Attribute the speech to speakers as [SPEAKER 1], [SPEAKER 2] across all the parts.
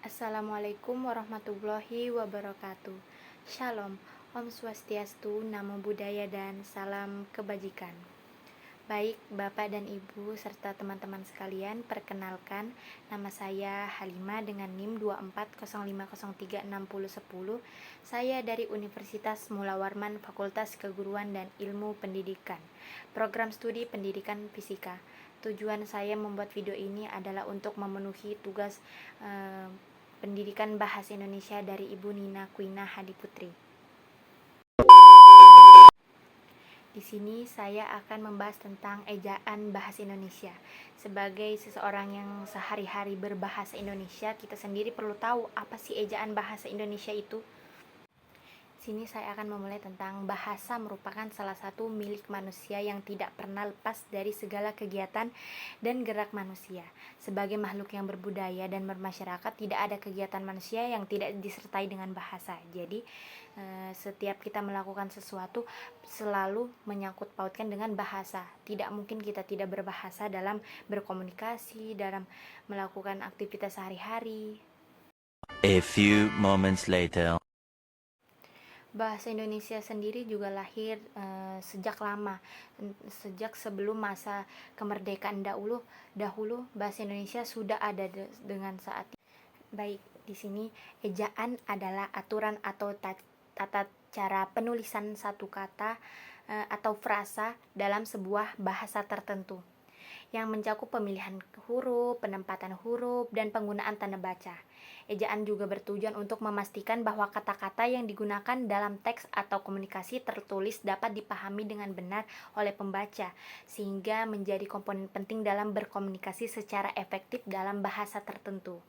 [SPEAKER 1] Assalamualaikum warahmatullahi wabarakatuh. Shalom, Om Swastiastu, Namo Buddhaya, dan salam kebajikan. Baik, Bapak dan Ibu serta teman-teman sekalian, perkenalkan nama saya Halimah dengan NIM 2405036010. Saya dari Universitas Mula Warman, Fakultas Keguruan dan Ilmu Pendidikan, Program Studi Pendidikan Fisika. Tujuan saya membuat video ini adalah untuk memenuhi tugas pendidikan bahasa Indonesia dari Ibu Nina Kwina Hadiputri. Di sini saya akan membahas tentang ejaan bahasa Indonesia. Sebagai seseorang yang sehari-hari berbahasa Indonesia, kita sendiri perlu tahu apa sih ejaan bahasa Indonesia itu. Sini saya akan memulai tentang bahasa merupakan salah satu milik manusia yang tidak pernah lepas dari segala kegiatan dan gerak manusia. Sebagai makhluk yang berbudaya dan bermasyarakat, tidak ada kegiatan manusia yang tidak disertai dengan bahasa. Jadi, setiap kita melakukan sesuatu selalu menyangkut pautkan dengan bahasa. Tidak mungkin kita tidak berbahasa dalam berkomunikasi, dalam melakukan aktivitas sehari-hari.
[SPEAKER 2] A few moments later.
[SPEAKER 1] Bahasa Indonesia sendiri juga lahir sejak lama, sejak sebelum masa kemerdekaan dahulu bahasa Indonesia sudah ada dengan saat ini. Baik, di sini ejaan adalah aturan atau tata cara penulisan satu kata atau frasa dalam sebuah bahasa tertentu yang mencakup pemilihan huruf, penempatan huruf, dan penggunaan tanda baca. Ejaan juga bertujuan untuk memastikan bahwa kata-kata yang digunakan dalam teks atau komunikasi tertulis dapat dipahami dengan benar oleh pembaca, sehingga menjadi komponen penting dalam berkomunikasi secara efektif dalam bahasa tertentu.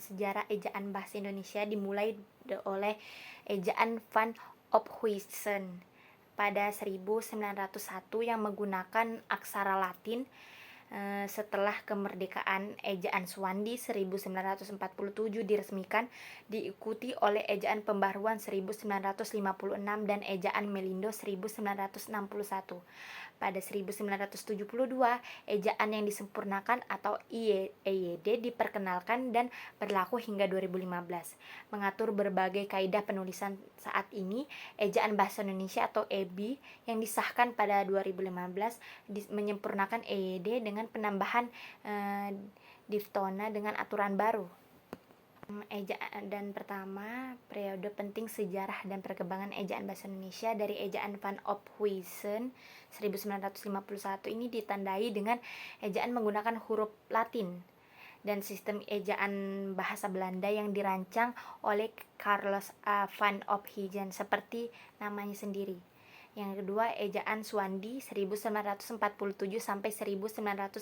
[SPEAKER 1] Sejarah ejaan bahasa Indonesia dimulai oleh ejaan Van Ophuijsen pada 1901 yang menggunakan aksara Latin. Setelah kemerdekaan, ejaan Swandi 1947 diresmikan, diikuti oleh ejaan pembaruan 1956 dan ejaan Melindo 1961. Pada 1972, ejaan yang disempurnakan atau EYD diperkenalkan dan berlaku hingga 2015. Mengatur berbagai kaidah penulisan saat ini, ejaan bahasa Indonesia atau EBI yang disahkan pada 2015 menyempurnakan EYD dengan penambahan diftona dengan aturan baru. Ejaan dan pertama, periode penting sejarah dan perkembangan ejaan bahasa Indonesia dari ejaan Van Ophuijsen 1951 ini ditandai dengan ejaan menggunakan huruf Latin dan sistem ejaan bahasa Belanda yang dirancang oleh Carlos A. Van Ophuijsen seperti namanya sendiri. Yang kedua, ejaan Swandi 1947 sampai 1956.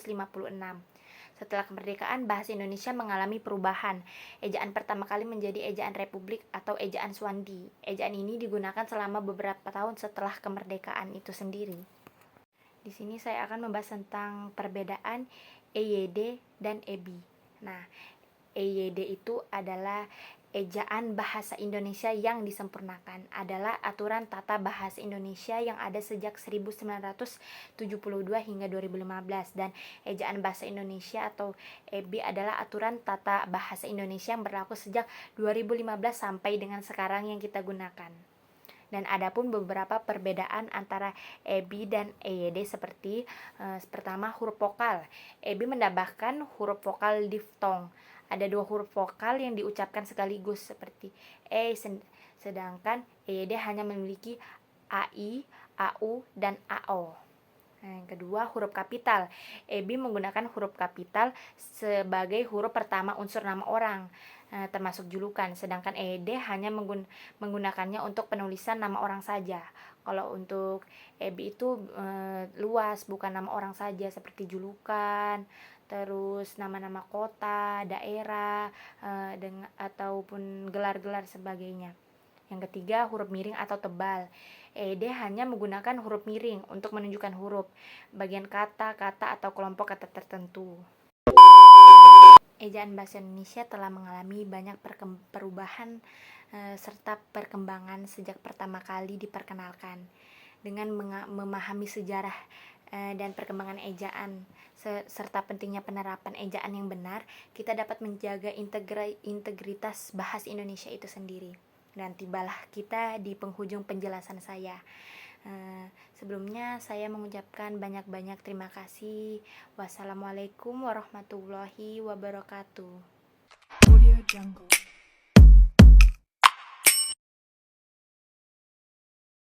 [SPEAKER 1] Setelah kemerdekaan, bahasa Indonesia mengalami perubahan. Ejaan pertama kali menjadi ejaan Republik atau ejaan Swandi. Ejaan ini digunakan selama beberapa tahun setelah kemerdekaan itu sendiri. Di sini saya akan membahas tentang perbedaan EYD dan EBI. Nah, EYD itu adalah ejaan bahasa Indonesia yang disempurnakan, adalah aturan tata bahasa Indonesia yang ada sejak 1972 hingga 2015, dan ejaan bahasa Indonesia atau EBI adalah aturan tata bahasa Indonesia yang berlaku sejak 2015 sampai dengan sekarang yang kita gunakan. Dan adapun beberapa perbedaan antara EBI dan EYD seperti pertama, huruf vokal. EBI menambahkan huruf vokal diftong. Ada 2 huruf vokal yang diucapkan sekaligus seperti sedangkan EYD hanya memiliki AI, AU, dan AO. Yang kedua, huruf kapital. EBI menggunakan huruf kapital sebagai huruf pertama unsur nama orang, termasuk julukan, sedangkan EYD hanya menggunakannya untuk penulisan nama orang saja. Kalau untuk EBI itu luas, bukan nama orang saja seperti julukan, terus nama-nama kota, daerah, ataupun gelar-gelar sebagainya. Yang ketiga, huruf miring atau tebal. EYD hanya menggunakan huruf miring untuk menunjukkan huruf, bagian kata, atau kelompok kata tertentu. Ejaan bahasa Indonesia telah mengalami banyak perubahan serta perkembangan sejak pertama kali diperkenalkan. Dengan memahami sejarah dan perkembangan ejaan serta pentingnya penerapan ejaan yang benar, kita dapat menjaga integritas bahasa Indonesia itu sendiri. Dan tibalah kita di penghujung penjelasan saya. Sebelumnya saya mengucapkan banyak-banyak terima kasih. Wassalamualaikum warahmatullahi wabarakatuh.
[SPEAKER 3] Audio Jungle.